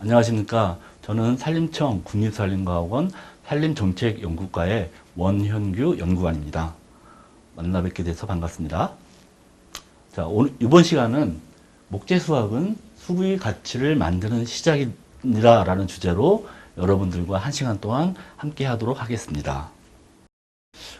안녕하십니까. 저는 산림청 국립산림과학원 산림정책연구과의 원현규 연구관입니다. 만나 뵙게 돼서 반갑습니다. 자, 이번 시간은 목재수학은 수부의 가치를 만드는 시작입니다. 라는 주제로 여러분들과 1시간 동안 함께 하도록 하겠습니다.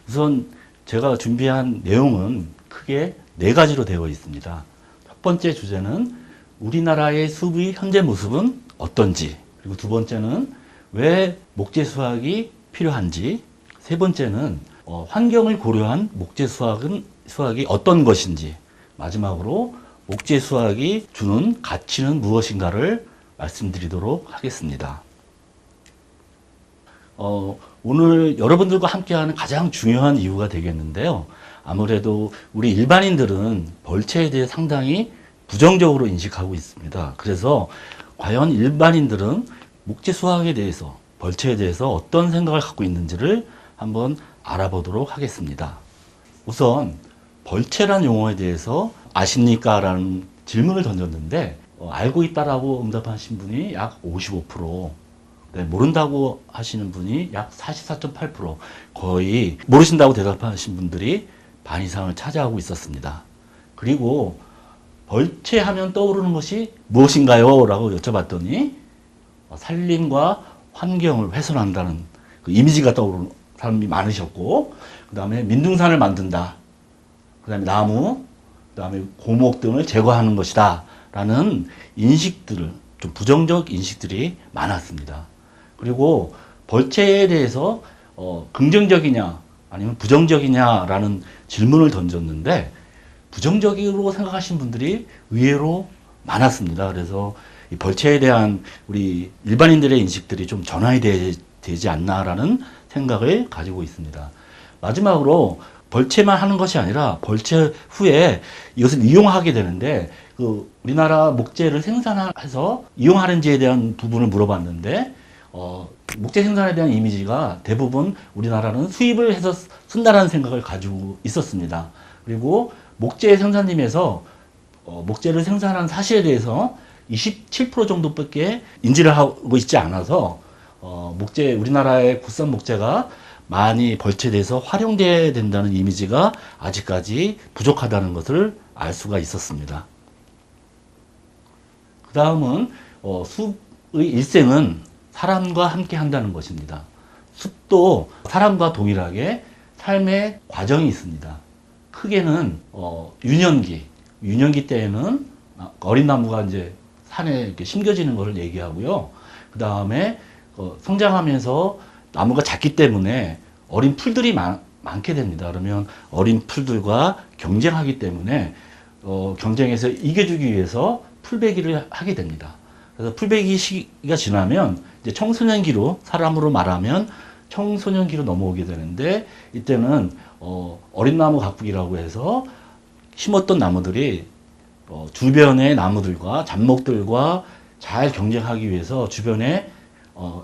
우선 제가 준비한 내용은 크게 4가지로 되어 있습니다. 첫 번째 주제는 우리나라의 수부의 현재 모습은 어떤지, 그리고 두 번째는 왜 목재수학이 필요한지, 세 번째는 환경을 고려한 목재수학이 어떤 것인지, 마지막으로 목재수학이 주는 가치는 무엇인가를 말씀드리도록 하겠습니다. 오늘 여러분들과 함께하는 가장 중요한 이유가 되겠는데요. 아무래도 우리 일반인들은 벌채에 대해 상당히 부정적으로 인식하고 있습니다. 그래서 과연 일반인들은 목재수학에 대해서, 벌채에 대해서 어떤 생각을 갖고 있는지를 한번 알아보도록 하겠습니다. 우선 벌채란 용어에 대해서 아십니까? 라는 질문을 던졌는데 알고 있다라고 응답하신 분이 약 55%, 네, 모른다고 하시는 분이 약 44.8%, 거의 모르신다고 대답하신 분들이 반 이상을 차지하고 있었습니다. 그리고 벌채하면 떠오르는 것이 무엇인가요? 라고 여쭤봤더니 산림과 환경을 훼손한다는 그 이미지가 떠오르는 사람이 많으셨고, 그 다음에 민둥산을 만든다, 그 다음에 나무, 그 다음에 고목 등을 제거하는 것이다 라는 인식들을, 좀 부정적 인식들이 많았습니다. 그리고 벌채에 대해서 긍정적이냐 아니면 부정적이냐라는 질문을 던졌는데 부정적으로 생각하신 분들이 의외로 많았습니다. 그래서 이 벌채에 대한 우리 일반인들의 인식들이 좀 전환이 되지 않나라는 생각을 가지고 있습니다. 마지막으로 벌채만 하는 것이 아니라 벌채 후에 이것을 이용하게 되는데 우리나라 목재를 생산해서 이용하는지에 대한 부분을 물어봤는데 목재 생산에 대한 이미지가 대부분 우리나라는 수입을 해서 쓴다라는 생각을 가지고 있었습니다. 그리고 목재 생산림에서 목재를 생산한 사실에 대해서 27% 정도밖에 인지를 하고 있지 않아서 우리나라의 국산 목재가 많이 벌채돼서 활용돼야 된다는 이미지가 아직까지 부족하다는 것을 알 수가 있었습니다. 그 다음은 숲의 일생은 사람과 함께 한다는 것입니다. 숲도 사람과 동일하게 삶의 과정이 있습니다. 크게는 유년기 때에는 어린 나무가 이제 산에 이렇게 심겨지는 것을 얘기하고요. 그 다음에 성장하면서 나무가 작기 때문에 어린 풀들이 많게 됩니다. 그러면 어린 풀들과 경쟁하기 때문에 경쟁에서 이겨주기 위해서 풀베기를 하게 됩니다. 그래서 풀베기 시기가 지나면 이제 청소년기로, 사람으로 말하면 청소년기로 넘어오게 되는데, 이때는 어린 나무 가꾸기라고 해서 심었던 나무들이 주변의 나무들과 잡목들과 잘 경쟁하기 위해서 주변의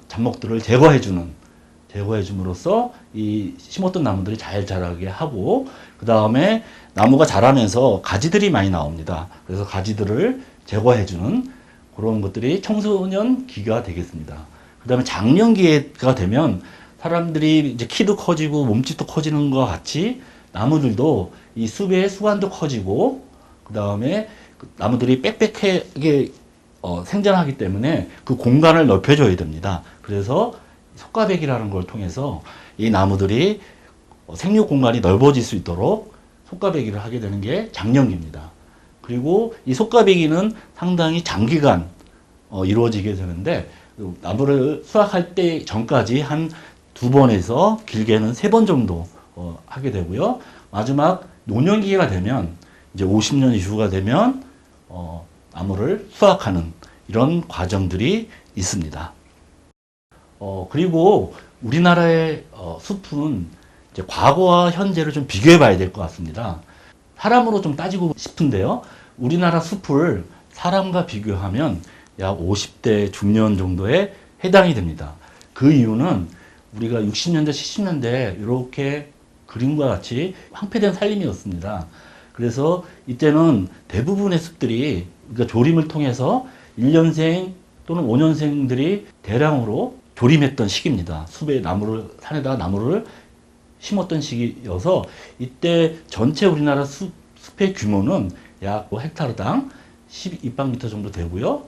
잡목들을 제거해줌으로써 이 심었던 나무들이 잘 자라게 하고, 그 다음에 나무가 자라면서 가지들이 많이 나옵니다. 그래서 가지들을 제거해주는 그런 것들이 청소년기가 되겠습니다. 그 다음에 장년기가 되면 사람들이 이제 키도 커지고 몸집도 커지는 것과 같이 나무들도 이 숲의 수관도 커지고, 그 다음에 나무들이 빽빽하게 생장하기 때문에 그 공간을 넓혀줘야 됩니다. 그래서 속가배기라는 걸 통해서 이 나무들이 생육 공간이 넓어질 수 있도록 속가배기를 하게 되는 게 장년기입니다. 그리고 이 속가배기는 상당히 장기간 이루어지게 되는데, 나무를 수확할 때 전까지 한 2번에서 길게는 3번 정도 하게 되고요. 마지막 노년기가 되면 이제 50년 이후가 되면 나무를 수확하는 이런 과정들이 있습니다. 그리고 우리나라의 숲은 이제 과거와 현재를 좀 비교해 봐야 될 것 같습니다. 사람으로 좀 따지고 싶은데요. 우리나라 숲을 사람과 비교하면 약 50대 중년 정도에 해당이 됩니다. 그 이유는 우리가 60년대, 70년대 이렇게 그림과 같이 황폐된 산림이었습니다. 그래서 이때는 대부분의 숲들이, 그러니까 조림을 통해서 1년생 또는 5년생들이 대량으로 조림했던 시기입니다. 산에다가 나무를 심었던 시기여서 이때 전체 우리나라 숲의 규모는 약 헥타르당 12입방미터 정도 되고요.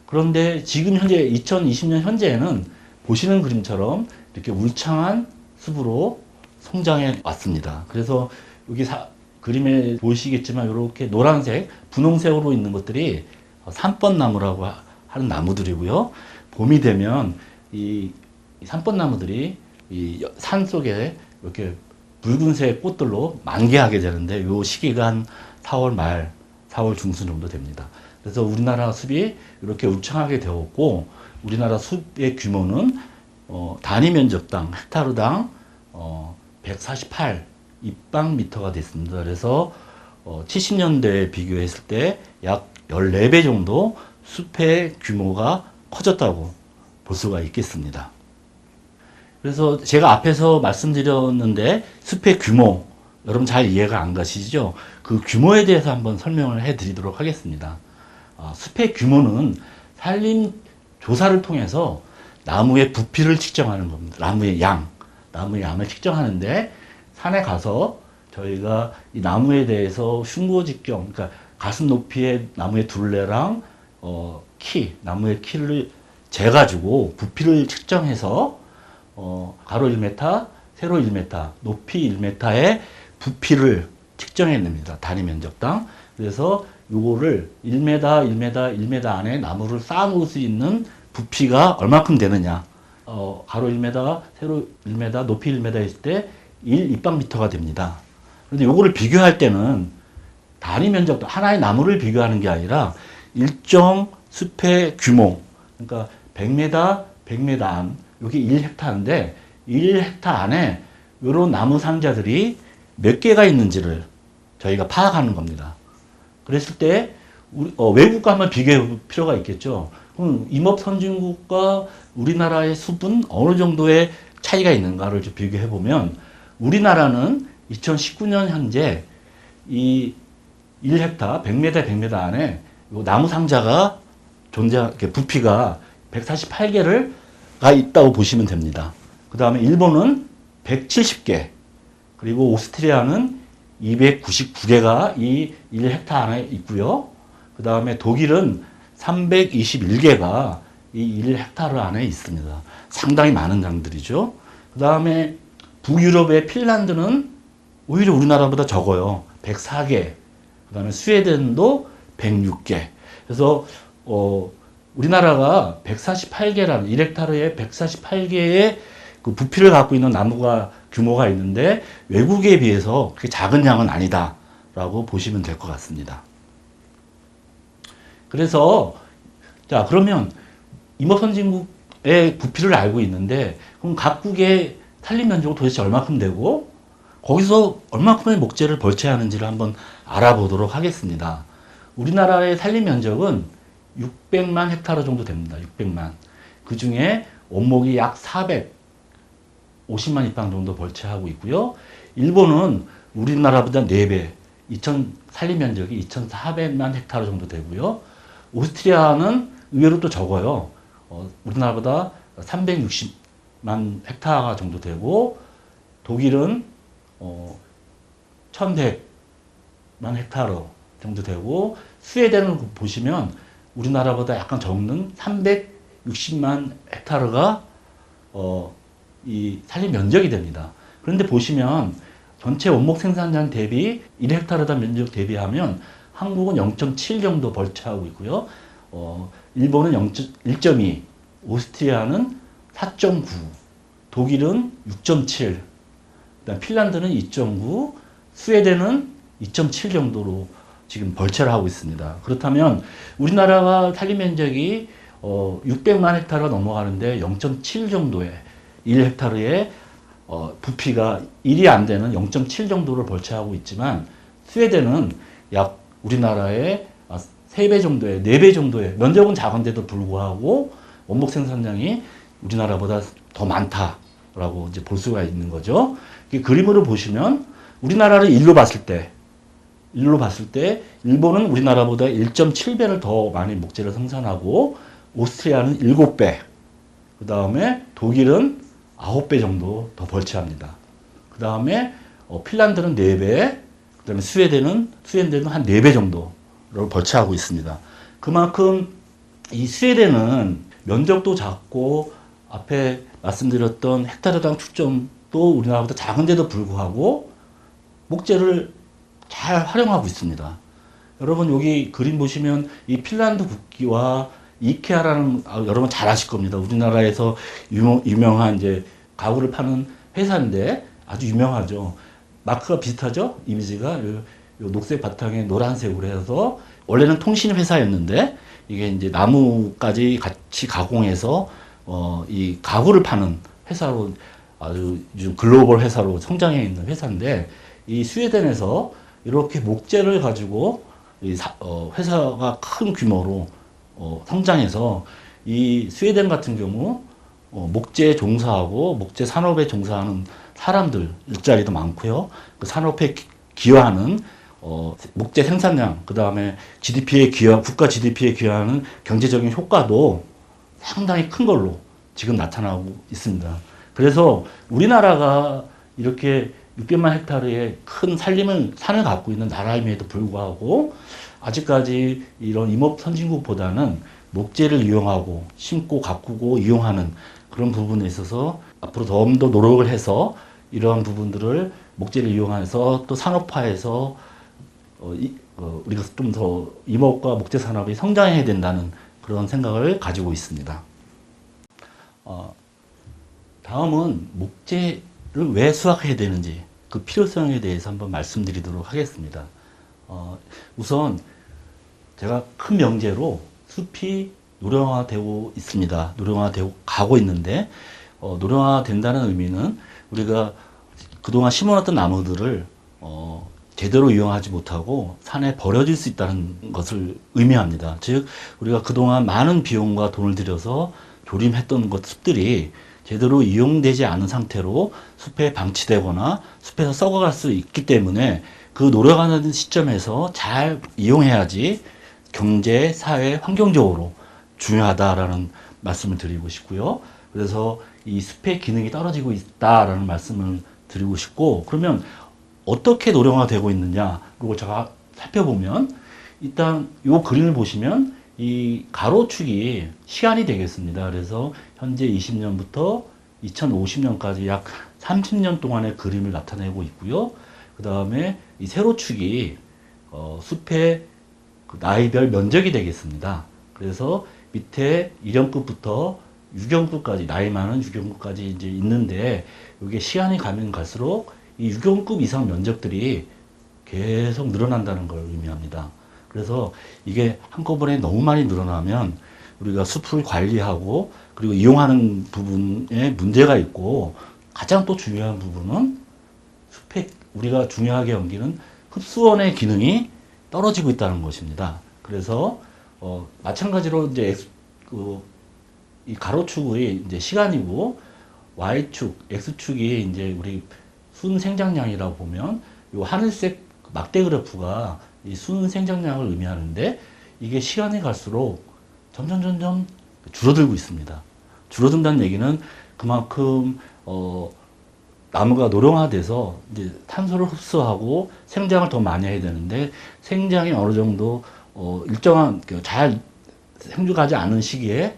그런데 지금 현재 2020년 현재에는 보시는 그림처럼 이렇게 울창한 숲으로 성장해 왔습니다. 그래서 여기 그림에 보시겠지만 이렇게 노란색, 분홍색으로 있는 것들이 산번나무라고 하는 나무들이고요. 봄이 되면 이 산번나무들이 이 산 속에 이렇게 붉은색 꽃들로 만개하게 되는데 이 시기가 한 4월 말, 4월 중순 정도 됩니다. 그래서 우리나라 숲이 이렇게 울창하게 되었고 우리나라 숲의 규모는 단위 면적당 헥타르당 148 입방미터가 됐습니다. 그래서 70년대에 비교했을 때 약 14배 정도 숲의 규모가 커졌다고 볼 수가 있겠습니다. 그래서 제가 앞에서 말씀드렸는데 숲의 규모 여러분 잘 이해가 안 가시죠? 그 규모에 대해서 한번 설명을 해드리도록 하겠습니다. 숲의 규모는 산림 조사를 통해서 나무의 부피를 측정하는 겁니다. 나무의 양을 측정하는데 산에 가서 저희가 이 나무에 대해서 흉고 직경, 그러니까 가슴 높이의 나무의 둘레랑 나무의 키를 재가지고 부피를 측정해서 가로 1m, 세로 1m, 높이 1m의 부피를 측정해냅니다. 단위 면적당. 그래서 요거를 1m, 1m, 1m 안에 나무를 쌓아놓을 수 있는 부피가 얼마큼 되느냐. 가로 1m, 세로 1m, 높이 1m 있을 때 1입방미터가 됩니다. 그런데 요거를 비교할 때는 단위 면적, 하나의 나무를 비교하는 게 아니라 일정 숲의 규모, 그러니까 100m, 100m 안, 여기 1헥타르인데 1헥타 안에 요런 나무 상자들이 몇 개가 있는지를 저희가 파악하는 겁니다. 그랬을 때 외국과 한번 비교해 볼 필요가 있겠죠. 그럼 임업 선진국과 우리나라의 숲은 어느 정도의 차이가 있는가를 좀 비교해 보면 우리나라는 2019년 현재 이 1헥타 100m 100m 안에 나무 상자가 부피가 148개가 있다고 보시면 됩니다. 그 다음에 일본은 170개, 그리고 오스트리아는 299개가 이 1헥타 안에 있고요. 그 다음에 독일은 321개가 이 1헥타르 안에 있습니다. 상당히 많은 양들이죠. 그 다음에 북유럽의 핀란드는 오히려 우리나라보다 적어요. 104개. 그 다음에 스웨덴도 106개. 그래서 우리나라가 148개라는 1헥타르에 148개의 그 부피를 갖고 있는 나무가 규모가 있는데 외국에 비해서 그렇게 작은 양은 아니다라고 보시면 될 것 같습니다. 그래서 자 그러면 임업선진국의 부피를 알고 있는데 그럼 각국의 산림 면적은 도대체 얼마큼 되고 거기서 얼마큼의 목재를 벌채하는지를 한번 알아보도록 하겠습니다. 우리나라의 산림 면적은 600만 헥타르 정도 됩니다. 600만. 그 중에 원목이 약 450만 입방 정도 벌채하고 있고요. 일본은 우리나라보다 4배, 산림 면적이 2,400만 헥타르 정도 되고요. 오스트리아는 의외로 또 적어요. 우리나라보다 360만 헥타르 정도 되고, 독일은 1,100만 헥타르 정도 되고, 스웨덴을 보시면 우리나라보다 약간 적는 360만 헥타르가 이 산림 면적이 됩니다. 그런데 보시면 전체 원목 생산량 대비 1헥타르당 면적 대비하면 한국은 0.7 정도 벌채하고 있고요. 일본은 1.2, 오스트리아는 4.9, 독일은 6.7, 그다음 핀란드는 2.9, 스웨덴은 2.7 정도로 지금 벌채를 하고 있습니다. 그렇다면 우리나라가 산림 면적이 600만 헥타르가 넘어가는데 0.7 정도의 1헥타르의 부피가 1이 안 되는 0.7 정도를 벌채하고 있지만 스웨덴은 약 우리나라의 3배 정도의, 4배 정도의 면적은 작은데도 불구하고 원목 생산량이 우리나라보다 더 많다라고 이제 볼 수가 있는 거죠. 그림으로 보시면 우리나라를 일로 봤을 때 일본은 우리나라보다 1.7배를 더 많이 목재를 생산하고 오스트리아는 7배, 그 다음에 독일은 9배 정도 더 벌채합니다. 그 다음에 핀란드는 4배, 그 다음에 스웨덴은 한 4배 정도를 벌채하고 있습니다. 그만큼 이 스웨덴은 면적도 작고 앞에 말씀드렸던 헥타르당 축점도 우리나라보다 작은데도 불구하고 목재를 잘 활용하고 있습니다. 여러분 여기 그림 보시면 이 핀란드 국기와 이케아라는 여러분 잘 아실 겁니다. 우리나라에서 유명한 이제 가구를 파는 회사인데 아주 유명하죠. 마크가 비슷하죠? 이미지가 요 녹색 바탕에 노란색으로 해서 원래는 통신 회사였는데 이게 이제 나무까지 같이 가공해서 이 가구를 파는 회사로 아주 요즘 글로벌 회사로 성장해 있는 회사인데 이 스웨덴에서 이렇게 목재를 가지고 회사가 큰 규모로 성장해서 이 스웨덴 같은 경우 목재 종사하고 목재 산업에 종사하는 사람들 일자리도 많고요. 그 산업에 기여하는 목재 생산량, 그 다음에 국가 GDP에 기여하는 경제적인 효과도 상당히 큰 걸로 지금 나타나고 있습니다. 그래서 우리나라가 이렇게 600만 헥타르의 큰 산을 갖고 있는 나라임에도 불구하고 아직까지 이런 임업 선진국보다는 목재를 이용하고 심고 가꾸고 이용하는 그런 부분에 있어서 앞으로 더 노력을 해서 이러한 부분들을 목재를 이용해서 또 산업화해서 우리가 좀 더 임업과 목재 산업이 성장해야 된다는 그런 생각을 가지고 있습니다. 다음은 목재를 왜 수확해야 되는지 그 필요성에 대해서 한번 말씀드리도록 하겠습니다. 우선 제가 큰 명제로 숲이 노령화되고 있습니다. 노령화되고 가고 있는데 노령화된다는 의미는 우리가 그동안 심어놨던 나무들을 제대로 이용하지 못하고 산에 버려질 수 있다는 것을 의미합니다. 즉 우리가 그동안 많은 비용과 돈을 들여서 조림했던 숲들이 제대로 이용되지 않은 상태로 숲에 방치되거나 숲에서 썩어갈 수 있기 때문에 그 노력하는 시점에서 잘 이용해야지 경제, 사회, 환경적으로 중요하다라는 말씀을 드리고 싶고요. 그래서 이 숲의 기능이 떨어지고 있다라는 말씀을 드리고 싶고, 그러면 어떻게 노령화되고 있느냐, 그리고 제가 살펴보면 일단 이 그림을 보시면 이 가로축이 시간이 되겠습니다. 그래서 현재 20년부터 2050년까지 약 30년 동안의 그림을 나타내고 있고요. 그 다음에 이 세로축이 숲의 그 나이별 면적이 되겠습니다. 그래서 밑에 1형급부터 6형급까지, 나이 많은 6형급까지 이제 있는데, 이게 시간이 가면 갈수록 이 6형급 이상 면적들이 계속 늘어난다는 걸 의미합니다. 그래서 이게 한꺼번에 너무 많이 늘어나면 우리가 숲을 관리하고 그리고 이용하는 부분에 문제가 있고, 가장 또 중요한 부분은 숲에 우리가 중요하게 여기는 흡수원의 기능이 떨어지고 있다는 것입니다. 그래서 마찬가지로 이제 이 가로축의 이제 시간이고, Y축, X축이 이제 우리 순 생장량이라고 보면 이 하늘색 막대 그래프가 이 순 생장량을 의미하는데, 이게 시간이 갈수록 점점 줄어들고 있습니다. 줄어든다는 얘기는 그만큼 나무가 노령화돼서 이제 탄소를 흡수하고 생장을 더 많이 해야 되는데, 생장이 어느 정도 일정한 잘 생육하지 않은 시기에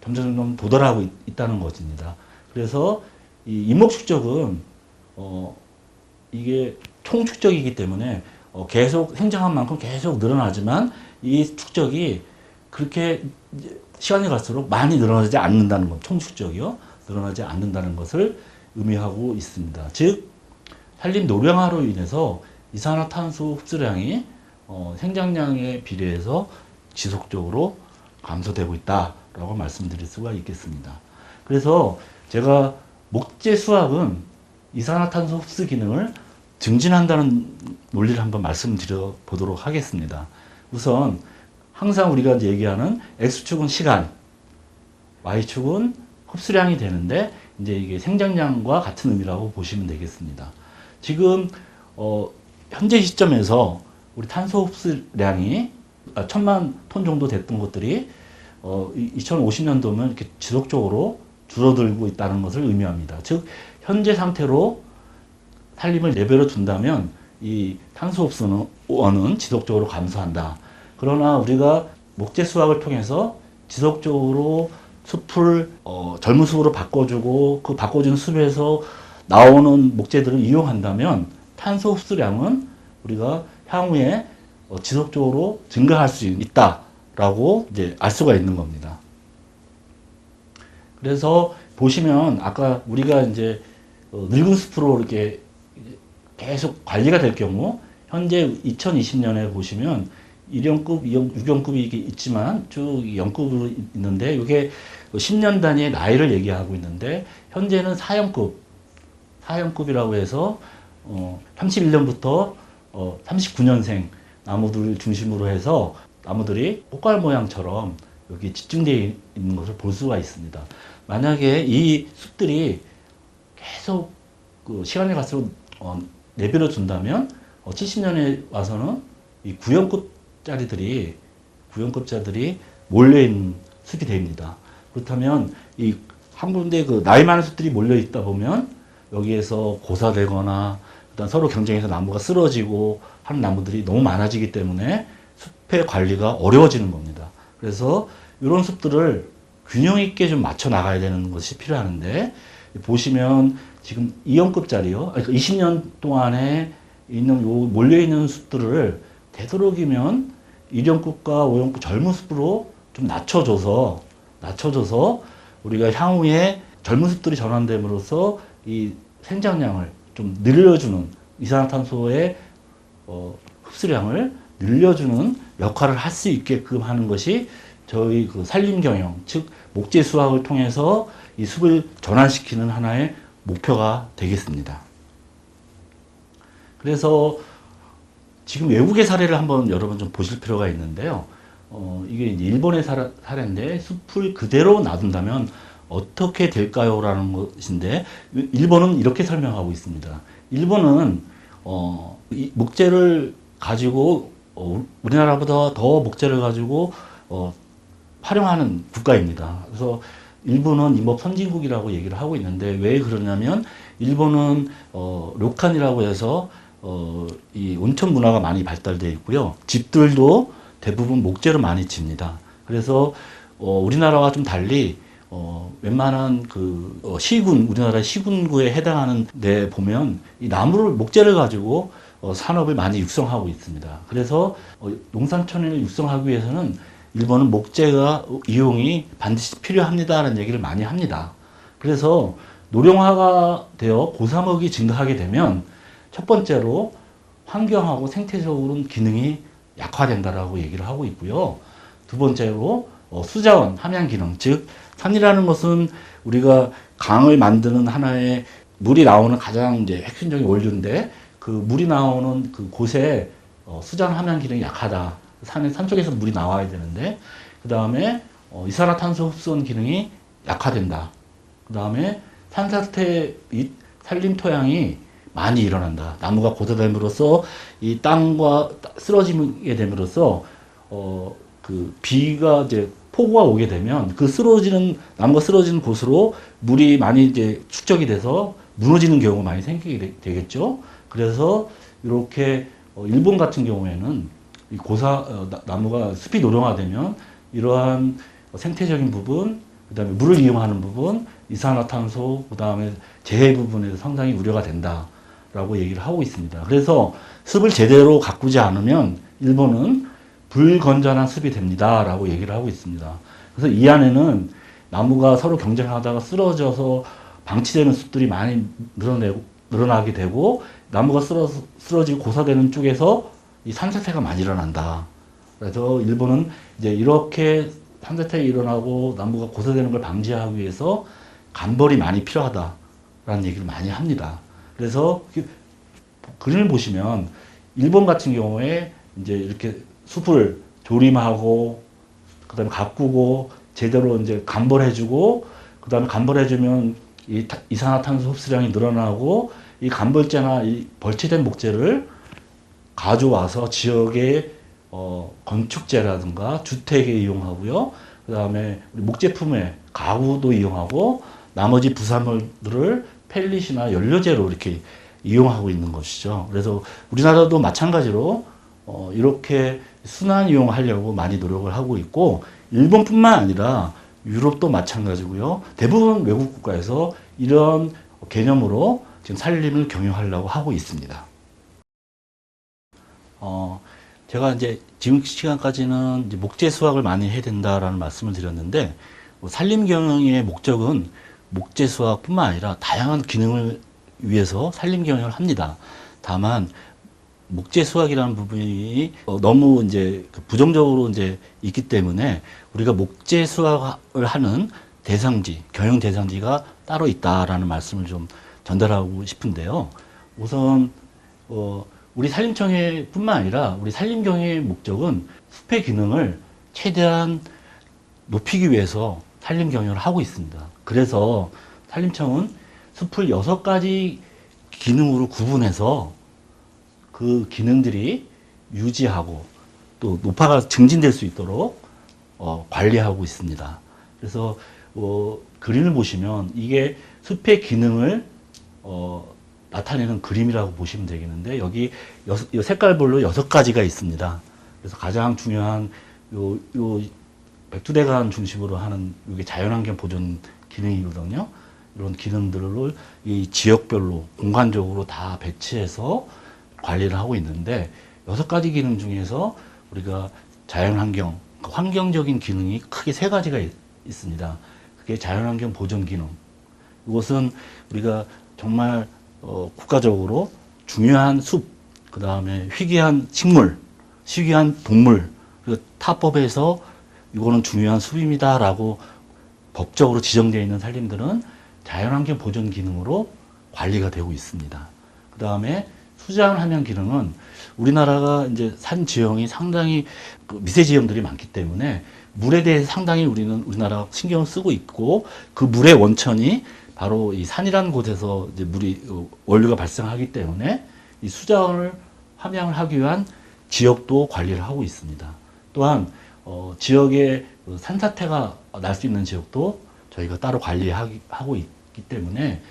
점점 도달하고 있다는 것입니다. 그래서 이 임목 축적은 이게 총 축적이기 때문에 계속 생장한 만큼 계속 늘어나지만 이 축적이 그렇게 시간이 갈수록 많이 늘어나지 않는다는 것, 총 축적이요, 늘어나지 않는다는 것을 의미하고 있습니다. 즉 산림 노령화로 인해서 이산화탄소 흡수량이 생장량에 비례해서 지속적으로 감소되고 있다라고 말씀드릴 수가 있겠습니다. 그래서 제가 목재 수확은 이산화탄소 흡수 기능을 증진한다는 논리를 한번 말씀드려 보도록 하겠습니다. 우선 항상 우리가 이제 얘기하는 X축은 시간, Y축은 흡수량이 되는데, 이제 이게 생장량과 같은 의미라고 보시면 되겠습니다. 지금 현재 시점에서 우리 탄소 흡수량이 1000만 톤 정도 됐던 것들이 2050년도면 이렇게 지속적으로 줄어들고 있다는 것을 의미합니다. 즉 현재 상태로 산림을 내버려 둔다면 이 탄소 흡수는 지속적으로 감소한다. 그러나 우리가 목재 수확을 통해서 지속적으로 숲을 젊은 숲으로 바꿔주고 그 바꿔준 숲에서 나오는 목재들을 이용한다면 탄소 흡수량은 우리가 향후에 지속적으로 증가할 수 있다라고 이제 알 수가 있는 겁니다. 그래서 보시면 아까 우리가 이제 늙은 숲으로 이렇게 계속 관리가 될 경우 현재 2020년에 보시면 1연급, 6연급이 있지만 쭉 0급으로 있는데 이게 10년 단위의 나이를 얘기하고 있는데 현재는 4연급이라고 해서 31년부터 39년생 나무들 중심으로 해서 나무들이 꽃갈 모양처럼 여기 집중되어 있는 것을 볼 수가 있습니다. 만약에 이 숲들이 계속 그 시간이 갈수록 내버려 둔다면 70년에 와서는 이 9연급짜리들이 몰려있는 숲이 됩니다. 그렇다면 이 한 군데 그 나이 많은 숲들이 몰려 있다 보면 여기에서 고사되거나 일단 서로 경쟁해서 나무가 쓰러지고 하는 나무들이 너무 많아지기 때문에 숲의 관리가 어려워지는 겁니다. 그래서 이런 숲들을 균형 있게 좀 맞춰 나가야 되는 것이 필요하는데 보시면 지금 2연급짜리요. 그러니까 20년 동안에 있는 요 몰려 있는 숲들을 되도록이면 1연급과 5연급 젊은 숲으로 좀 낮춰줘서 우리가 향후에 젊은 숲들이 전환됨으로써 이 생장량을 좀 늘려주는 이산화탄소의 흡수량을 늘려주는 역할을 할 수 있게끔 하는 것이 저희 그 산림 경영, 즉 목재 수확을 통해서 이 숲을 전환시키는 하나의 목표가 되겠습니다. 그래서 지금 외국의 사례를 한번 여러분 좀 보실 필요가 있는데요. 이게 이제 일본의 사례인데 숲을 그대로 놔둔다면 어떻게 될까요? 라는 것인데 일본은 이렇게 설명하고 있습니다. 일본은 이 목재를 가지고 우리나라보다 더 목재를 가지고 활용하는 국가입니다. 그래서 일본은 임업 선진국이라고 얘기를 하고 있는데 왜 그러냐면 일본은 료칸이라고 해서 이 온천 문화가 많이 발달되어 있고요. 집들도 대부분 목재로 많이 집니다. 그래서 우리나라와 좀 달리 웬만한 그 우리나라 시군구에 해당하는 데 보면 이 나무를 목재를 가지고 산업을 많이 육성하고 있습니다. 그래서 농산촌을 육성하기 위해서는 일본은 목재가 이용이 반드시 필요합니다라는 얘기를 많이 합니다. 그래서 노령화가 되어 고사목이 증가하게 되면 첫 번째로 환경하고 생태적으로는 기능이 약화된다라고 얘기를 하고 있고요. 두 번째로 수자원 함양 기능, 즉 산이라는 것은 우리가 강을 만드는 하나의 물이 나오는 가장 이제 핵심적인 원료인데 그 물이 나오는 그 곳에 수자원 함양 기능이 약하다. 산 쪽에서 물이 나와야 되는데 그 다음에 이산화탄소 흡수원 기능이 약화된다. 그 다음에 산사태 및 산림 토양이 많이 일어난다. 나무가 고사됨으로써 이 땅과 쓰러지게 됨으로써 그 비가 이제 폭우가 오게 되면 그 나무가 쓰러지는 곳으로 물이 많이 이제 축적이 돼서 무너지는 경우가 많이 생기게 되겠죠. 그래서 이렇게 일본 같은 경우에는 이 나무가 숲이 노령화되면 이러한 생태적인 부분, 그다음에 물을 이용하는 부분, 이산화탄소, 그다음에 재해 부분에서 상당히 우려가 된다라고 얘기를 하고 있습니다. 그래서 숲을 제대로 가꾸지 않으면 일본은 불건전한 숲이 됩니다라고 얘기를 하고 있습니다. 그래서 이 안에는 나무가 서로 경쟁하다가 쓰러져서 방치되는 숲들이 많이 늘어나게 되고 나무가 쓰러지고 고사되는 쪽에서 이 산사태가 많이 일어난다. 그래서 일본은 이제 이렇게 산사태가 일어나고 나무가 고사되는 걸 방지하기 위해서 간벌이 많이 필요하다라는 얘기를 많이 합니다. 그래서 그림을 보시면 일본 같은 경우에 이제 이렇게 숲을 조림하고 그다음에 가꾸고 제대로 이제 간벌해주고 그다음에 간벌해주면 이 이산화탄소 흡수량이 늘어나고 이 간벌재나 이 벌채된 목재를 가져와서 지역의 건축재라든가 주택에 이용하고요. 그다음에 우리 목제품에 가구도 이용하고 나머지 부산물들을 펠릿이나 연료제로 이렇게 이용하고 있는 것이죠. 그래서 우리나라도 마찬가지로 이렇게 순환 이용하려고 많이 노력을 하고 있고, 일본뿐만 아니라 유럽도 마찬가지고요. 대부분 외국 국가에서 이런 개념으로 지금 살림을 경영하려고 하고 있습니다. 제가 이제 지금 시간까지는 이제 목재 수확을 많이 해야 된다라는 말씀을 드렸는데, 산림 경영의 목적은 목재 수확뿐만 아니라 다양한 기능을 위해서 산림 경영을 합니다. 다만 목재 수확이라는 부분이 너무 이제 부정적으로 이제 있기 때문에 우리가 목재 수확을 하는 대상지, 경영 대상지가 따로 있다라는 말씀을 좀 전달하고 싶은데요. 우선 우리 산림청뿐만 아니라 우리 산림경영의 목적은 숲의 기능을 최대한 높이기 위해서 산림경영을 하고 있습니다. 그래서 산림청은 숲을 6가지 기능으로 구분해서 그 기능들이 유지하고 또 노파가 증진될 수 있도록 관리하고 있습니다. 그래서 그림을 보시면 이게 숲의 기능을 나타내는 그림이라고 보시면 되겠는데, 여기 색깔별로 6가지가 있습니다. 그래서 가장 중요한 요 백두대간 중심으로 하는 이게 자연환경 보존 기능이거든요. 이런 기능들을 이 지역별로 공간적으로 다 배치해서 관리를 하고 있는데, 6가지 기능 중에서 우리가 자연환경, 환경적인 기능이 크게 3가지가 있습니다. 그게 자연환경 보존 기능. 이것은 우리가 정말 국가적으로 중요한 숲, 그 다음에 희귀한 식물, 희귀한 동물, 그리고 타법에서 이거는 중요한 숲입니다라고 법적으로 지정되어 있는 산림들은 자연환경 보존 기능으로 관리가 되고 있습니다. 그 다음에 수자원 함양 기능은 우리나라가 이제 산 지형이 상당히 미세 지형들이 많기 때문에 물에 대해서 상당히 우리나라 신경을 쓰고 있고, 그 물의 원천이 바로 이 산이라는 곳에서 이제 물이 원료가 발생하기 때문에 이 수자원을 함양을 하기 위한 지역도 관리를 하고 있습니다. 또한 지역에 산사태가 날 수 있는 지역도 저희가 따로 관리하고 있기 때문에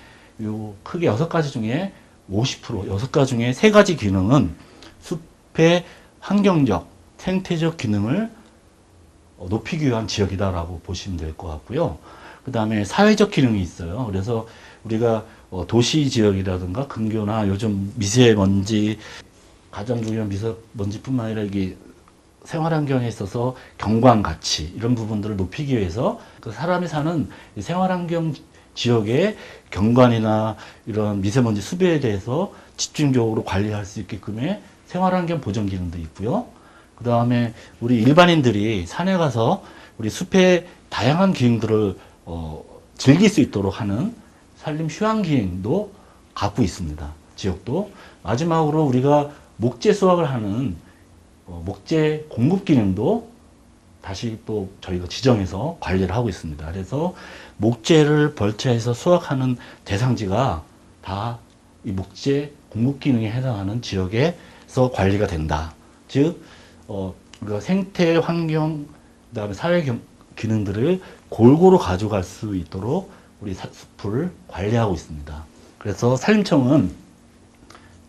요 크게 6가지 중에 50%, 6가지 중에 3가지 기능은 숲의 환경적, 생태적 기능을 높이기 위한 지역이다라고 보시면 될 것 같고요. 그 다음에 사회적 기능이 있어요. 그래서 우리가 도시 지역이라든가 근교나 요즘 미세먼지, 가장 중요한 미세먼지뿐만 아니라 이게 생활환경에 있어서 경관 가치, 이런 부분들을 높이기 위해서 그 사람이 사는 생활환경 지역의 경관이나 이런 미세먼지 수배에 대해서 집중적으로 관리할 수 있게끔의 생활환경 보존 기능도 있고요. 그 다음에 우리 일반인들이 산에 가서 우리 숲의 다양한 기능들을 즐길 수 있도록 하는 산림 휴양 기능도 갖고 있습니다. 지역도. 마지막으로 우리가 목재 수확을 하는 목재 공급 기능도 다시 또 저희가 지정해서 관리를 하고 있습니다. 그래서 목재를 벌채해서 수확하는 대상지가 다 이 목재 공급 기능에 해당하는 지역에서 관리가 된다. 즉, 우리가 생태, 환경, 그다음에 사회 기능들을 골고루 가져갈 수 있도록 우리 숲을 관리하고 있습니다. 그래서 산림청은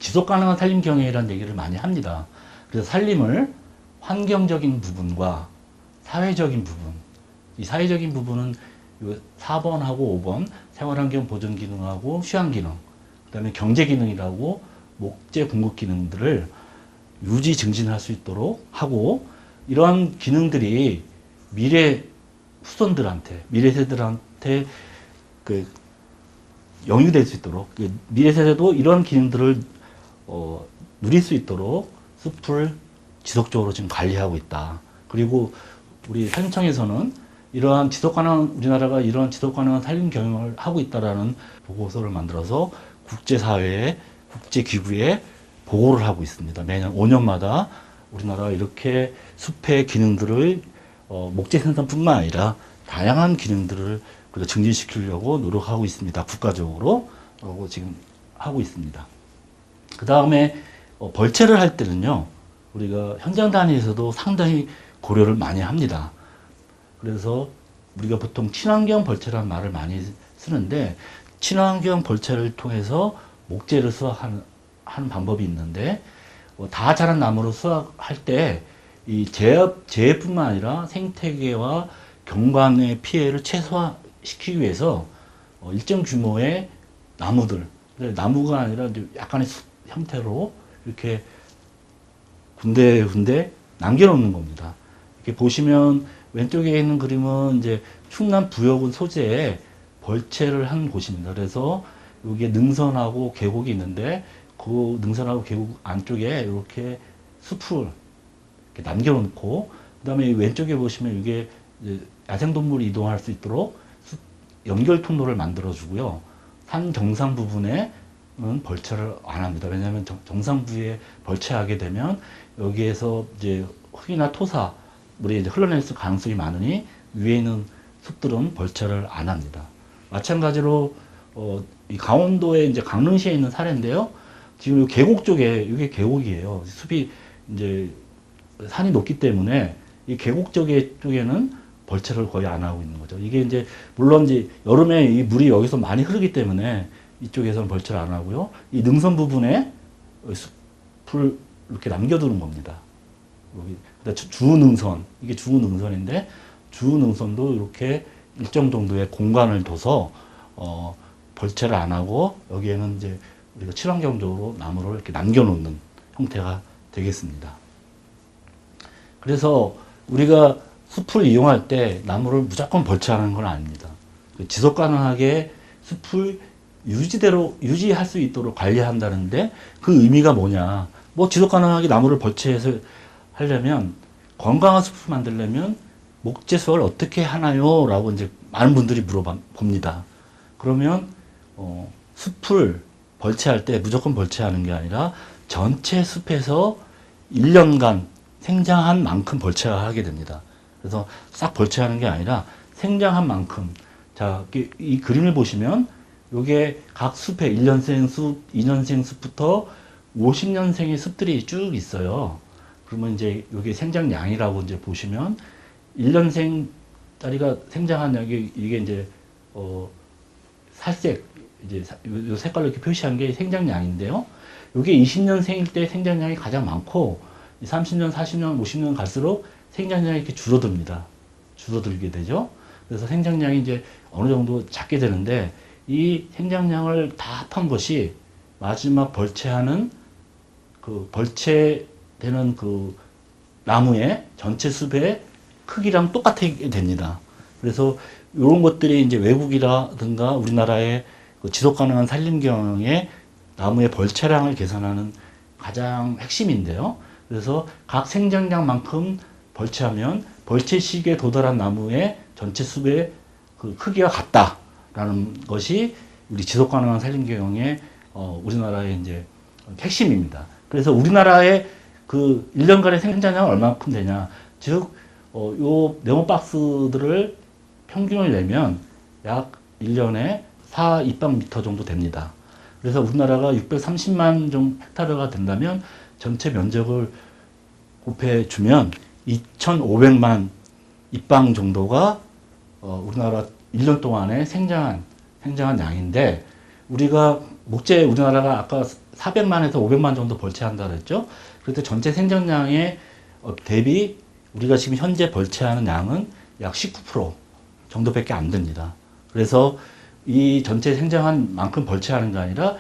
지속 가능한 산림 경영이라는 얘기를 많이 합니다. 그래서 산림을 환경적인 부분과 사회적인 부분, 이 사회적인 부분은 4번하고 5번 생활환경 보존 기능하고 휴양 기능, 그다음에 경제 기능이라고 목재 공급 기능들을 유지 증진할 수 있도록 하고, 이러한 기능들이 미래 후손들한테, 미래 세대들한테 영유될 수 있도록, 미래 세대도 이런 기능들을 누릴 수 있도록 숲을 지속적으로 지금 관리하고 있다. 그리고 우리 산림청에서는 우리나라가 이러한 지속 가능한 산림 경영을 하고 있다라는 보고서를 만들어서 국제사회에, 국제기구에 보고를 하고 있습니다. 매년 5년마다 우리나라가 이렇게 숲의 기능들을 목재 생산뿐만 아니라 다양한 기능들을 증진시키려고 노력하고 있습니다. 국가적으로 지금 하고 있습니다. 그 다음에 벌채를 할 때는요, 우리가 현장 단위에서도 상당히 고려를 많이 합니다. 그래서 우리가 보통 친환경 벌채라는 말을 많이 쓰는데, 친환경 벌채를 통해서 목재를 수확하는 방법이 있는데, 다 자란 나무로 수확할 때 이 재해뿐만 아니라 생태계와 경관의 피해를 최소화시키기 위해서 일정 규모의 나무들, 나무가 아니라 이제 약간의 숲 형태로 이렇게 군데군데 남겨놓는 겁니다. 이렇게 보시면 왼쪽에 있는 그림은 이제 충남 부여군 소재에 벌채를 한 곳입니다. 그래서 여기에 능선하고 계곡이 있는데 그 능선하고 계곡 안쪽에 이렇게 숲을 이렇게 남겨놓고, 그다음에 왼쪽에 보시면 이게 야생동물이 이동할 수 있도록 연결 통로를 만들어주고요. 산 정상 부분에는 벌채를 안 합니다. 왜냐하면 정상 부위에 벌채하게 되면 여기에서 이제 흙이나 토사 물이 이제 흘러낼 가능성이 많으니 위에 있는 숲들은 벌채를 안 합니다. 마찬가지로 이 강원도에 이제 강릉시에 있는 사례인데요. 지금 계곡 쪽에 이게 계곡이에요. 숲이 이제 산이 높기 때문에 이 계곡 쪽에는 벌채를 거의 안 하고 있는 거죠. 이게 이제 물론 이제 여름에 이 물이 여기서 많이 흐르기 때문에 이쪽에서는 벌채를 안 하고요. 이 능선 부분에 숲을 이렇게 남겨두는 겁니다. 여기 주능선, 이게 주능선인데 주능선도 이렇게 일정 정도의 공간을 둬서 벌채를 안 하고 여기에는 이제 우리가 친환경적으로 나무를 이렇게 남겨놓는 형태가 되겠습니다. 그래서 우리가 숲을 이용할 때 나무를 무조건 벌채하는 건 아닙니다. 지속 가능하게 숲을 유지할 수 있도록 관리한다는데 그 의미가 뭐냐? 뭐 지속 가능하게 나무를 벌채해서 하려면, 건강한 숲을 만들려면 목재 수확을 어떻게 하나요? 라고 이제 많은 분들이 물어봅니다. 그러면 숲을 벌채할 때 무조건 벌채하는 게 아니라 전체 숲에서 1년간 생장한 만큼 벌채를 하게 됩니다. 그래서 싹 벌채하는 게 아니라 생장한 만큼. 자, 이 그림을 보시면 요게 각 숲에 1년생 숲, 2년생 숲부터 50년생의 숲들이 쭉 있어요. 그러면 이제 요게 생장량이라고 이제 보시면 1년생짜리가 생장한 양이 이게 이제 살색 이제 요 색깔로 이렇게 표시한 게 생장량인데요. 요게 20년생일 때 생장량이 가장 많고 30년, 40년, 50년 갈수록 생장량이 이렇게 줄어들게 되죠. 그래서 생장량이 이제 어느 정도 작게 되는데, 이 생장량을 다 합한 것이 마지막 벌채하는 그 벌채되는 그 나무의 전체 숲의 크기랑 똑같게 됩니다. 그래서 이런 것들이 이제 외국이라든가 우리나라의 그 지속 가능한 산림 경영의 나무의 벌채량을 계산하는 가장 핵심인데요. 그래서 각 생장량만큼 벌채하면 벌채 시기에 도달한 나무의 전체 숲의 그 크기가 같다라는 것이 우리 지속 가능한 산림 경영의 우리나라의 이제 핵심입니다. 그래서 우리나라의 그 1년간의 생산량은 얼마큼 되냐. 즉, 요 네모 박스들을 평균을 내면 약 1년에 4 입방미터 정도 됩니다. 그래서 우리나라가 630만 종 헥타르가 된다면 전체 면적을 곱해주면 2,500만 입방 정도가 우리나라 1년 동안에 생장한 양인데, 우리가 목재 우리나라가 아까 400만에서 500만 정도 벌채한다 그랬죠. 그때 전체 생장량에 대비 우리가 지금 현재 벌채하는 양은 약 19% 정도밖에 안 됩니다. 그래서 이 전체 생장한 만큼 벌채하는 게 아니라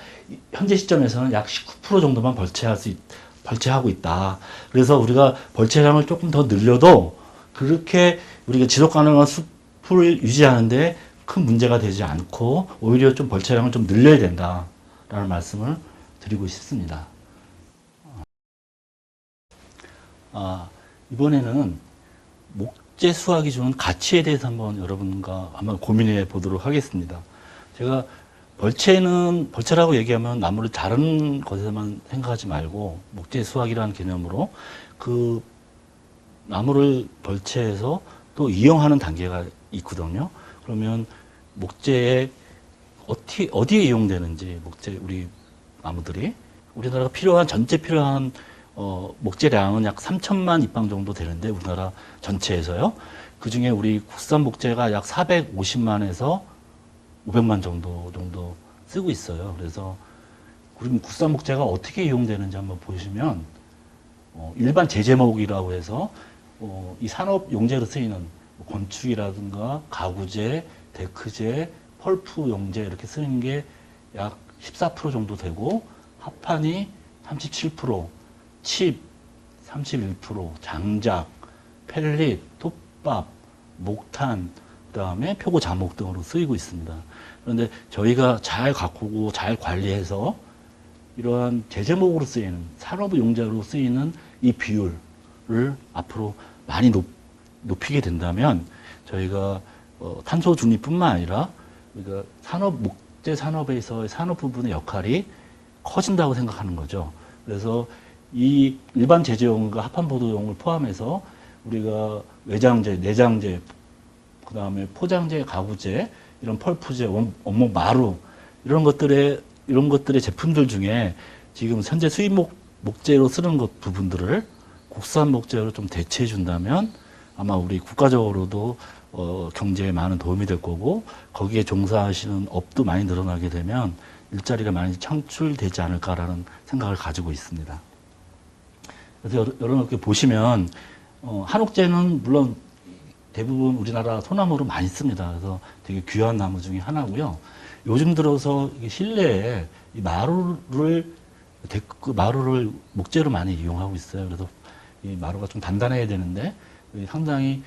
현재 시점에서는 약 19% 정도만 벌채하고 있다. 그래서 우리가 벌채량을 조금 더 늘려도 그렇게 우리가 지속 가능한 숲을 유지하는데 큰 문제가 되지 않고 오히려 좀 벌채량을 좀 늘려야 된다라는 말씀을 드리고 싶습니다. 이번에는 목재 수확이 주는 가치에 대해서 한번 여러분과 한번 고민해 보도록 하겠습니다. 제가 벌채라고 얘기하면 나무를 다른 것에만 생각하지 말고 목재 수확이라는 개념으로 그 나무를 벌채해서 또 이용하는 단계가 있거든요. 그러면 목재에 어디에 이용되는지, 우리 나무들이 우리나라가 전체 필요한 목재량은 약 3천만 입방 정도 되는데, 우리나라 전체에서요. 그 중에 우리 국산 목재가 약 450만에서 500만 정도 쓰고 있어요. 그래서 그럼 국산 목재가 어떻게 이용되는지 한번 보시면 일반 제재목이라고 해서 이 산업 용재로 쓰이는 건축이라든가 가구재, 데크재, 펄프 용재 이렇게 쓰는 게 약 14% 정도 되고 합판이 37%, 칩 31%, 장작, 펠릿, 톱밥, 목탄, 그다음에 표고 자목 등으로 쓰이고 있습니다. 그런데 저희가 잘 가꾸고 잘 관리해서 이러한 제재목으로 쓰이는 산업 용재로 쓰이는 이 비율을 앞으로 많이 높이게 된다면 저희가 탄소 중립뿐만 아니라 우리가 목재 산업에서의 산업 부분의 역할이 커진다고 생각하는 거죠. 그래서 이 일반 제재용과 합판보도용을 포함해서 우리가 외장재, 내장재, 그 다음에 포장재, 가구재, 이런 펄프재, 원목 마루 이런 것들의 제품들 중에 지금 현재 수입 목재로 쓰는 것 부분들을 국산 목재로 좀 대체해 준다면 아마 우리 국가적으로도 경제에 많은 도움이 될 거고 거기에 종사하시는 업도 많이 늘어나게 되면 일자리가 많이 창출되지 않을까라는 생각을 가지고 있습니다. 그래서 여러분 보시면 한옥재는 물론 대부분 우리나라 소나무로 많이 씁니다. 그래서 되게 귀한 나무 중에 하나고요. 요즘 들어서 실내에 이 마루를 목재로 많이 이용하고 있어요. 그래서 이 마루가 좀 단단해야 되는데 상당히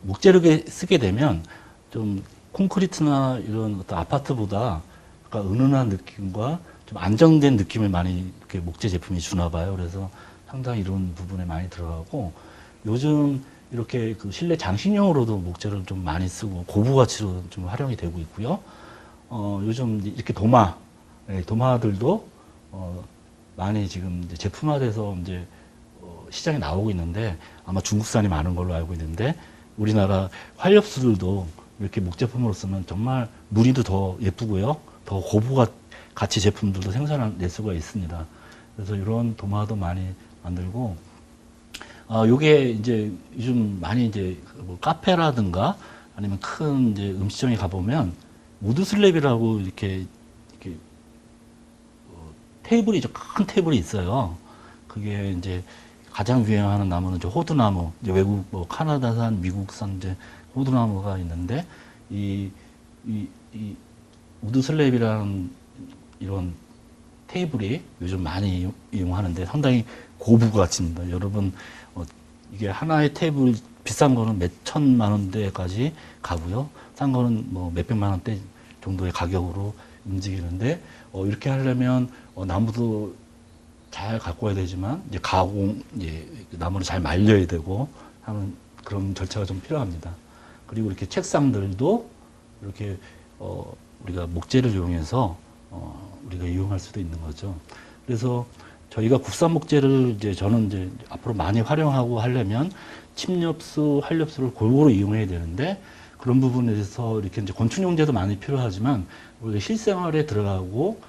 목재를 쓰게 되면 좀 콘크리트나 이런 어떤 아파트보다 약간 은은한 느낌과 좀 안정된 느낌을 많이 이렇게 목재 제품이 주나 봐요. 그래서 상당히 이런 부분에 많이 들어가고 요즘 이렇게 그 실내 장식용으로도 목재를 좀 많이 쓰고 고부 가치로 좀 활용이 되고 있고요. 요즘 이렇게 도마들도 많이 지금 이제 제품화돼서 이제 시장에 나오고 있는데 아마 중국산이 많은 걸로 알고 있는데 우리나라 활엽수들도 이렇게 목제품으로 쓰면 정말 무늬도 더 예쁘고요. 더 고부 가치 제품들도 생산낼 수가 있습니다. 그래서 이런 도마도 많이 만들고 요게 이제 요즘 많이 이제 뭐 카페라든가 아니면 큰 이제 음식점에 가보면 우드 슬랩이라고 이렇게 테이블이 큰 테이블이 있어요. 그게 이제 가장 유행하는 나무는 이제 호두나무, 이제 외국 뭐 카나다산, 미국산 이제 호두나무가 있는데 이 우드 슬랩이라는 이런 테이블이 요즘 많이 이용하는데 상당히 고부 가치입니다. 여러분 이게 하나의 테이블 비싼 거는 몇 천만 원대까지 가고요. 싼 거는 뭐 몇백만 원대 정도의 가격으로 움직이는데 이렇게 하려면 나무도 잘 가꿔야 되지만 이제 이제 나무를 잘 말려야 되고 하는 그런 절차가 좀 필요합니다. 그리고 이렇게 책상들도 이렇게 우리가 목재를 이용해서 우리가 이용할 수도 있는 거죠. 그래서 저희가 국산 목재를 저는 이제 앞으로 많이 활용하고 하려면 침엽수, 활엽수를 골고루 이용해야 되는데 그런 부분에 대해서 이렇게 이제 건축용재도 많이 필요하지만 우리가 실생활에 들어가고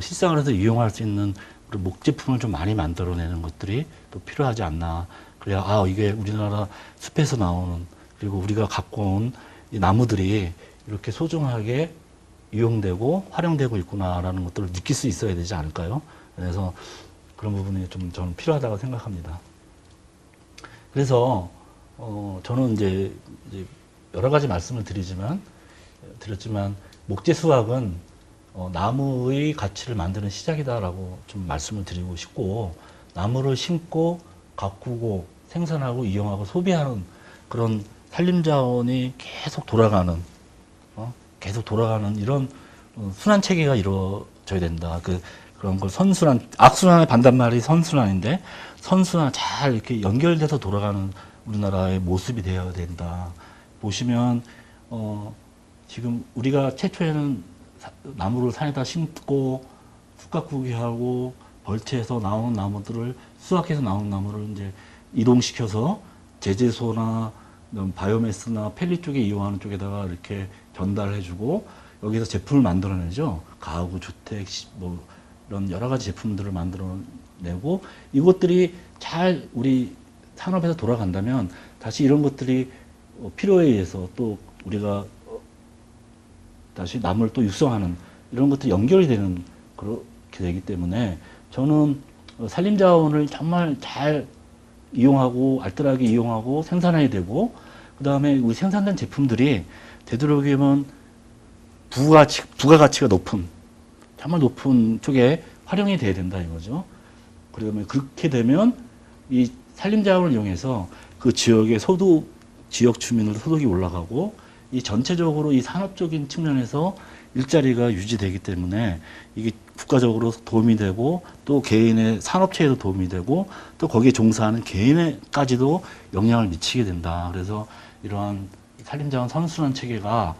실생활에서 이용할 수 있는 목제품을 좀 많이 만들어내는 것들이 또 필요하지 않나. 그래야 이게 우리나라 숲에서 나오는 그리고 우리가 갖고 온 이 나무들이 이렇게 소중하게 이용되고 활용되고 있구나라는 것들을 느낄 수 있어야 되지 않을까요? 그래서 그런 부분이 좀 저는 필요하다고 생각합니다. 그래서 저는 이제 여러 가지 말씀을 드렸지만 목재 수확은 나무의 가치를 만드는 시작이다라고 좀 말씀을 드리고 싶고 나무를 심고 가꾸고 생산하고 이용하고 소비하는 그런 산림자원이 계속 돌아가는 이런 순환 체계가 이루어져야 된다. 그런 걸 악순환의 반대말이 선순환인데 선순환 잘 이렇게 연결돼서 돌아가는 우리나라의 모습이 되어야 된다. 보시면 지금 우리가 최초에는 나무를 산에다 심고 숲가꾸기 하고 벌채에서 나오는 나무들을 수확해서 나오는 나무를 이제 이동시켜서 제재소나 바이오매스나 펠릿 쪽에 이용하는 쪽에다가 이렇게 전달해주고 여기서 제품을 만들어내죠. 가구, 주택, 뭐 이런 여러 가지 제품들을 만들어내고 이것들이 잘 우리 산업에서 돌아간다면 다시 이런 것들이 필요에 의해서 또 우리가 다시 나무를 또 육성하는 이런 것들이 연결이 되는 그렇게 되기 때문에 저는 산림자원을 정말 잘 이용하고 알뜰하게 이용하고 생산해야 되고 그 다음에 우리 생산된 제품들이 되도록이면 부가가치가 높은 정말 높은 쪽에 활용이 돼야 된다 이거죠. 그러면 그렇게 되면 이 산림자원을 이용해서 그 지역의 지역 주민의 소득이 올라가고 이 전체적으로 이 산업적인 측면에서 일자리가 유지되기 때문에 이게 국가적으로 도움이 되고 또 개인의 산업체에도 도움이 되고 또 거기에 종사하는 개인에까지도 영향을 미치게 된다. 그래서 이러한 산림자원 선순환 체계가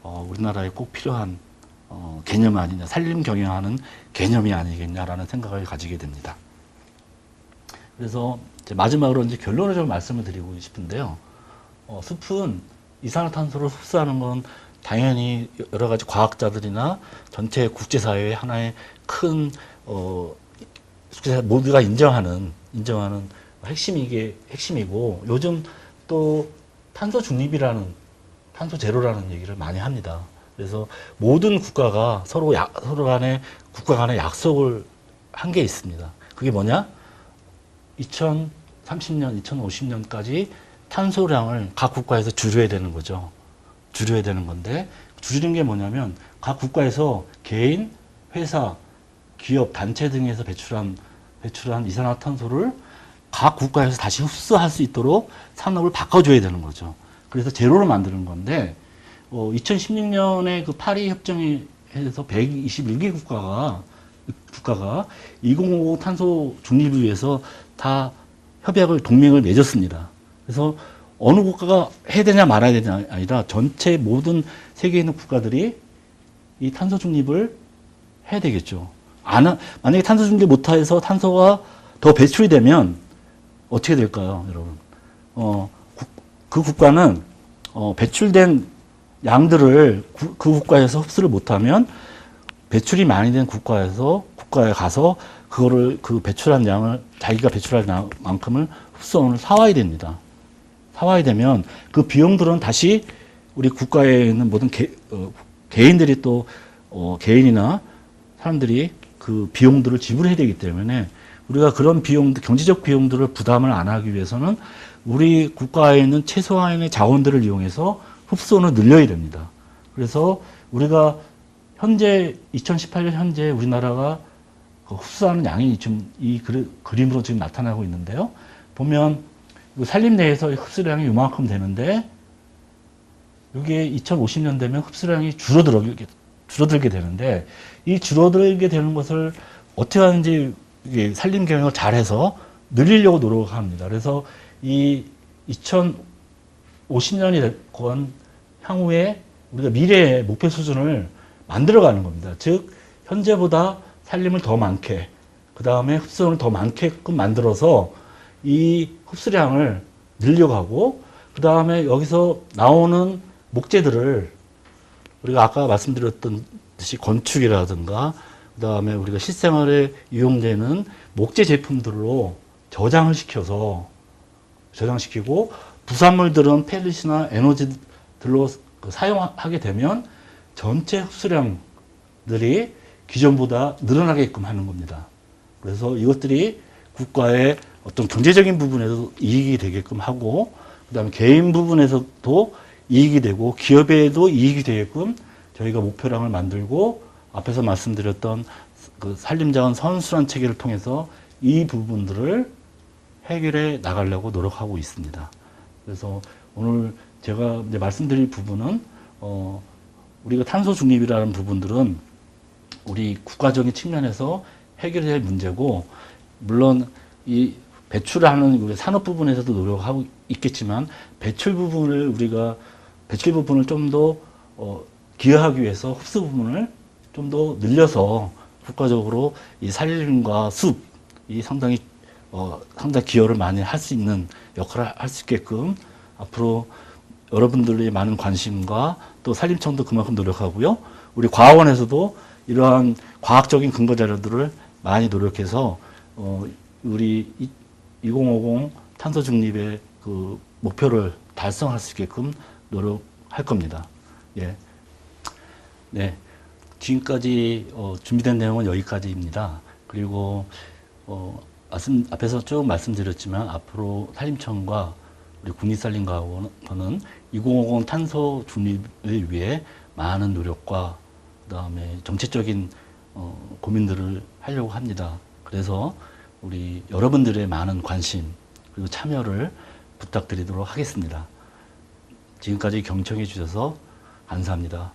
우리나라에 꼭 필요한 개념 아니냐, 산림 경영하는 개념이 아니겠냐라는 생각을 가지게 됩니다. 그래서 이제 마지막으로 이제 결론을 좀 말씀을 드리고 싶은데요. 숲은 이산화탄소를 흡수하는 건 당연히 여러 가지 과학자들이나 전체 국제사회의 하나의 큰 모두가 인정하는 핵심이고 요즘 또 탄소 중립이라는 탄소 제로라는 얘기를 많이 합니다. 그래서 모든 국가가 서로 간에 국가 간의 약속을 한 게 있습니다. 그게 뭐냐? 2030년, 2050년까지 탄소량을 각 국가에서 줄여야 되는 거죠. 줄여야 되는 건데 줄이는 게 뭐냐면 각 국가에서 개인, 회사, 기업, 단체 등에서 배출한 이산화탄소를 각 국가에서 다시 흡수할 수 있도록 산업을 바꿔줘야 되는 거죠. 그래서 제로로 만드는 건데 2016년에 그 파리 협정에서 121개 국가가 2050 탄소 중립을 위해서 다 동맹을 맺었습니다. 그래서 어느 국가가 해야 되냐 말아야 되냐 아니라 전체 모든 세계에 있는 국가들이 이 탄소 중립을 해야 되겠죠. 만약에 탄소 중립 못해서 탄소가 더 배출이 되면 어떻게 될까요, 여러분? 그 국가는 배출된 양들을 그 국가에서 흡수를 못하면 배출이 많이 된 국가에 가서 그 배출한 양을 자기가 배출할 만큼을 흡수원을 사와야 됩니다. 사와야 되면 그 비용들은 다시 우리 국가에 있는 모든 개인들이 또 개인이나 사람들이 그 비용들을 지불해야 되기 때문에 우리가 그런 경제적 비용들을 부담을 안 하기 위해서는 우리 국가에 있는 최소한의 자원들을 이용해서 흡수원을 늘려야 됩니다. 그래서 우리가 현재 2018년 현재 우리나라가 흡수하는 양이 지금 이 그림으로 지금 나타나고 있는데요. 보면 산림 내에서 흡수량이 이만큼 되는데 이게 2050년 되면 흡수량이 줄어들게 되는데 이 줄어들게 되는 것을 어떻게 하는지 이게 산림 경영을 잘해서 늘리려고 노력합니다. 그래서 이 2050년이 되건 향후에 우리가 미래의 목표 수준을 만들어가는 겁니다. 즉 현재보다 산림을 더 많게 그 다음에 흡수량을 더 많게끔 만들어서 이 흡수량을 늘려고 하고 그 다음에 여기서 나오는 목재들을 우리가 아까 말씀드렸던 듯이 건축이라든가 그 다음에 우리가 실생활에 이용되는 목재 제품들로 저장시키고 부산물들은 펠릿이나 에너지들로 사용하게 되면 전체 흡수량들이 기존보다 늘어나게끔 하는 겁니다. 그래서 이것들이 국가의 어떤 경제적인 부분에서 이익이 되게끔 하고 그 다음에 개인 부분에서도 이익이 되고 기업에도 이익이 되게끔 저희가 목표량을 만들고 앞에서 말씀드렸던 그 산림자원 선순환 체계를 통해서 이 부분들을 해결해 나가려고 노력하고 있습니다. 그래서 오늘 제가 이제 말씀드릴 부분은 우리가 탄소 중립이라는 부분들은 우리 국가적인 측면에서 해결해야 할 문제고 물론 이 배출하는 우리 산업 부분에서도 노력하고 있겠지만 배출 부분을 좀 더 기여하기 위해서 흡수 부분을 좀 더 늘려서 국가적으로 이 산림과 숲이 상당히 기여를 많이 할 수 있는 역할을 할 수 있게끔 앞으로 여러분들의 많은 관심과 또 산림청도 그만큼 노력하고요. 우리 과학원에서도 이러한 과학적인 근거 자료들을 많이 노력해서 우리 2050 탄소 중립의 그 목표를 달성할 수 있게끔 노력할 겁니다. 예. 네. 지금까지 준비된 내용은 여기까지입니다. 그리고 앞에서 쭉 말씀드렸지만 앞으로 산림청과 우리 국립산림과학원은 2050 탄소 중립을 위해 많은 노력과 그다음에 정책적인 고민들을 하려고 합니다. 그래서 우리 여러분들의 많은 관심 그리고 참여를 부탁드리도록 하겠습니다. 지금까지 경청해 주셔서 감사합니다.